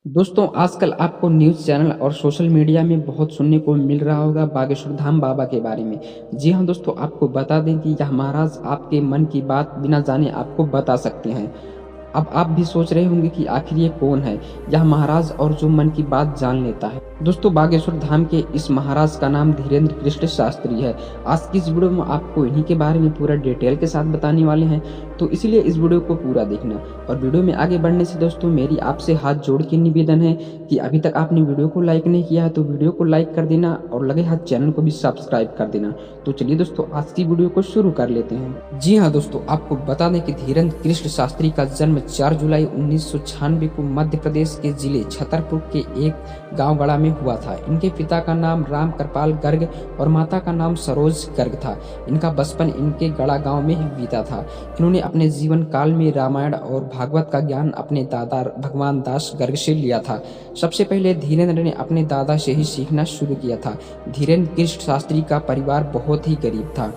दोस्तों आजकल आपको न्यूज़ चैनल और सोशल मीडिया में बहुत सुनने को मिल रहा होगा बागेश्वर धाम बाबा के बारे में। जी हाँ दोस्तों, आपको बता दें कि यह महाराज आपके मन की बात बिना जाने आपको बता सकते हैं। अब आप भी सोच रहे होंगे कि आखिर ये कौन है, यह महाराज और जो मन की बात जान लेता है। दोस्तों बागेश्वर धाम के इस महाराज का नाम धीरेन्द्र कृष्ण शास्त्री है। आज की इस वीडियो में आपको इन्हीं के बारे में पूरा डिटेल के साथ बताने वाले हैं, तो इसलिए इस वीडियो को पूरा देखना। और वीडियो में आगे बढ़ने से दोस्तों मेरी आपसे हाथ जोड़ के निवेदन है कि अभी तक आपने वीडियो को लाइक नहीं किया है तो वीडियो को लाइक कर देना और लगे हाथ चैनल को भी सब्सक्राइब कर देना। तो चलिए दोस्तों आज की वीडियो को शुरू कर लेते हैं। जी हाँ दोस्तों, आपको बता दें कि धीरेन्द्र कृष्ण शास्त्री का जन्म 4 जुलाई 1996 को मध्य प्रदेश के जिले छतरपुर के एक गांव गड़ा में हुआ था। इनके पिता का नाम राम कृपाल गर्ग और माता का नाम सरोज गर्ग था। इनका बचपन इनके गड़ा गांव में ही बीता था। इन्होंने अपने जीवन काल में रामायण और भागवत का ज्ञान अपने दादा भगवान दास गर्ग से लिया था। सबसे पहले धीरेन्द्र ने अपने दादा से ही सीखना शुरू किया था। धीरेन्द्र कृष्ण शास्त्री का परिवार बहुत ही गरीब था।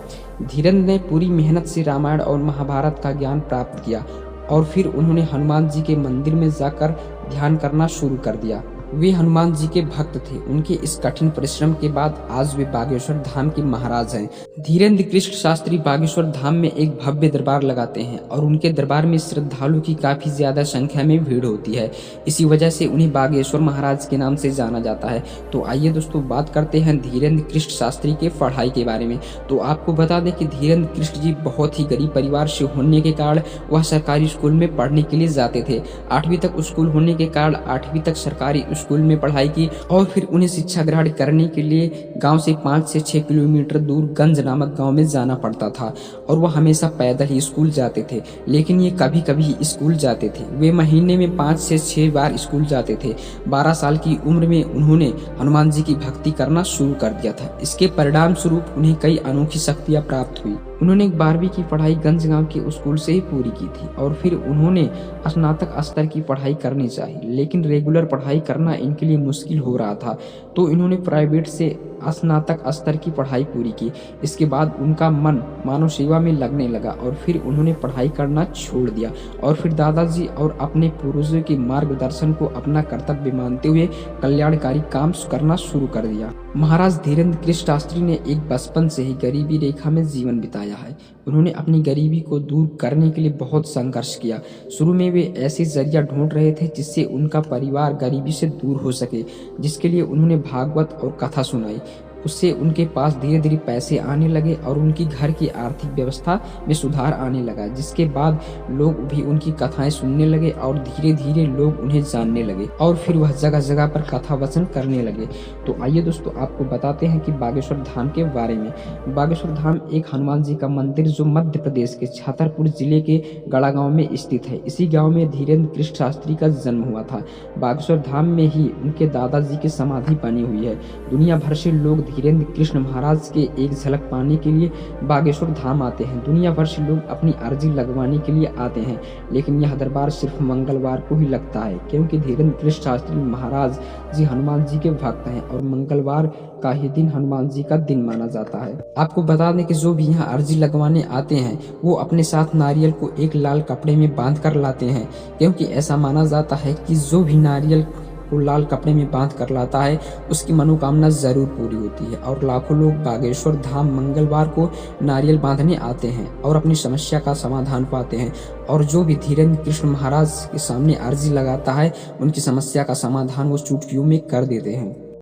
धीरेन्द्र ने पूरी मेहनत से रामायण और महाभारत का ज्ञान प्राप्त किया और फिर उन्होंने हनुमान जी के मंदिर में जाकर ध्यान करना शुरू कर दिया। वे हनुमान जी के भक्त थे। उनके इस कठिन परिश्रम के बाद आज वे बागेश्वर धाम के महाराज हैं। धीरेन्द्र कृष्ण शास्त्री बागेश्वर धाम में एक भव्य दरबार लगाते हैं और उनके दरबार में श्रद्धालु की काफी ज्यादा संख्या में भीड़ होती है। इसी वजह से उन्हें बागेश्वर महाराज के नाम से जाना जाता है। तो आइए दोस्तों बात करते हैं धीरेन्द्र कृष्ण शास्त्री के पढ़ाई के बारे में। तो आपको बता दें कि धीरेन्द्र कृष्ण जी बहुत ही गरीब परिवार से होने के कारण वह सरकारी स्कूल में पढ़ने के लिए जाते थे। 8वीं तक स्कूल होने के कारण 8वीं तक सरकारी स्कूल में पढ़ाई की और फिर उन्हें शिक्षा ग्रहण करने के लिए गांव से 5 से 6 किलोमीटर दूर गंज नामक गांव में जाना पड़ता था और वह हमेशा पैदल ही स्कूल जाते थे। लेकिन ये कभी कभी स्कूल जाते थे। वे महीने में 5 से 6 बार स्कूल जाते थे। 12 साल की उम्र में उन्होंने हनुमान जी की भक्ति करना शुरू कर दिया था। इसके परिणाम स्वरूप उन्हें कई अनोखी शक्तियां प्राप्त हुई। उन्होंने 12वीं की पढ़ाई गंज गांव के स्कूल से ही पूरी की थी और फिर उन्होंने स्नातक स्तर की पढ़ाई करनी चाहिए, लेकिन रेगुलर पढ़ाई करना इनके लिए मुश्किल हो रहा था। तो इन्होंने प्राइवेट से स्नातक स्तर की पढ़ाई पूरी की। इसके बाद उनका मन मानव सेवा में लगने लगा और फिर उन्होंने पढ़ाई करना छोड़ दिया और फिर दादाजी और अपने पूर्वजों के मार्गदर्शन को अपना कर्तव्य मानते हुए कल्याणकारी काम करना शुरू कर दिया। महाराज धीरेन्द्र कृष्ण शास्त्री ने एक बचपन से ही गरीबी रेखा में जीवन बिताया है। उन्होंने अपनी गरीबी को दूर करने के लिए बहुत संघर्ष किया। शुरू में वे ऐसे जरिया ढूंढ रहे थे जिससे उनका परिवार गरीबी से दूर हो सके, जिसके लिए उन्होंने भागवत और कथा सुनाई। उससे उनके पास धीरे धीरे पैसे आने लगे और उनकी घर की आर्थिक व्यवस्था में सुधार आने लगा, जिसके बाद लोग भी उनकी कथाएं सुनने लगे और धीरे धीरे लोग उन्हें जानने लगे और फिर वह जगह जगह पर कथा वचन करने लगे। तो आइए दोस्तों आपको बताते हैं कि बागेश्वर धाम के बारे में। बागेश्वर धाम एक हनुमान जी का मंदिर जो मध्य प्रदेश के छतरपुर जिले के गड़ा गांव में स्थित है। इसी गांव में धीरेन्द्र कृष्ण शास्त्री का जन्म हुआ था। बागेश्वर धाम में ही उनके दादाजी की समाधि बनी हुई है। दुनिया भर से लोग धीरेन्द्र कृष्ण महाराज के एक झलक पाने के लिए बागेश्वर धाम आते हैं। दुनिया भर से लोग अपनी अर्जी लगवाने के लिए आते हैं, लेकिन यह दरबार सिर्फ मंगलवार को ही लगता है, क्योंकि धीरेन्द्र कृष्ण शास्त्री महाराज जी हनुमान जी के भक्त हैं और मंगलवार का ही दिन हनुमान जी का दिन माना जाता है। आपको बता दें कि जो भी यहाँ अर्जी लगवाने आते हैं वो अपने साथ नारियल को एक लाल कपड़े में बांध कर लाते हैं, क्योंकि ऐसा माना जाता है कि जो भी नारियल को लाल कपड़े में बांध कर लाता है उसकी मनोकामना जरूर पूरी होती है। और लाखों लोग बागेश्वर धाम मंगलवार को नारियल बांधने आते हैं और अपनी समस्या का समाधान पाते हैं। और जो भी धीरेन्द्र कृष्ण महाराज के सामने अर्जी लगाता है उनकी समस्या का समाधान वो चुटकियों में कर देते हैं।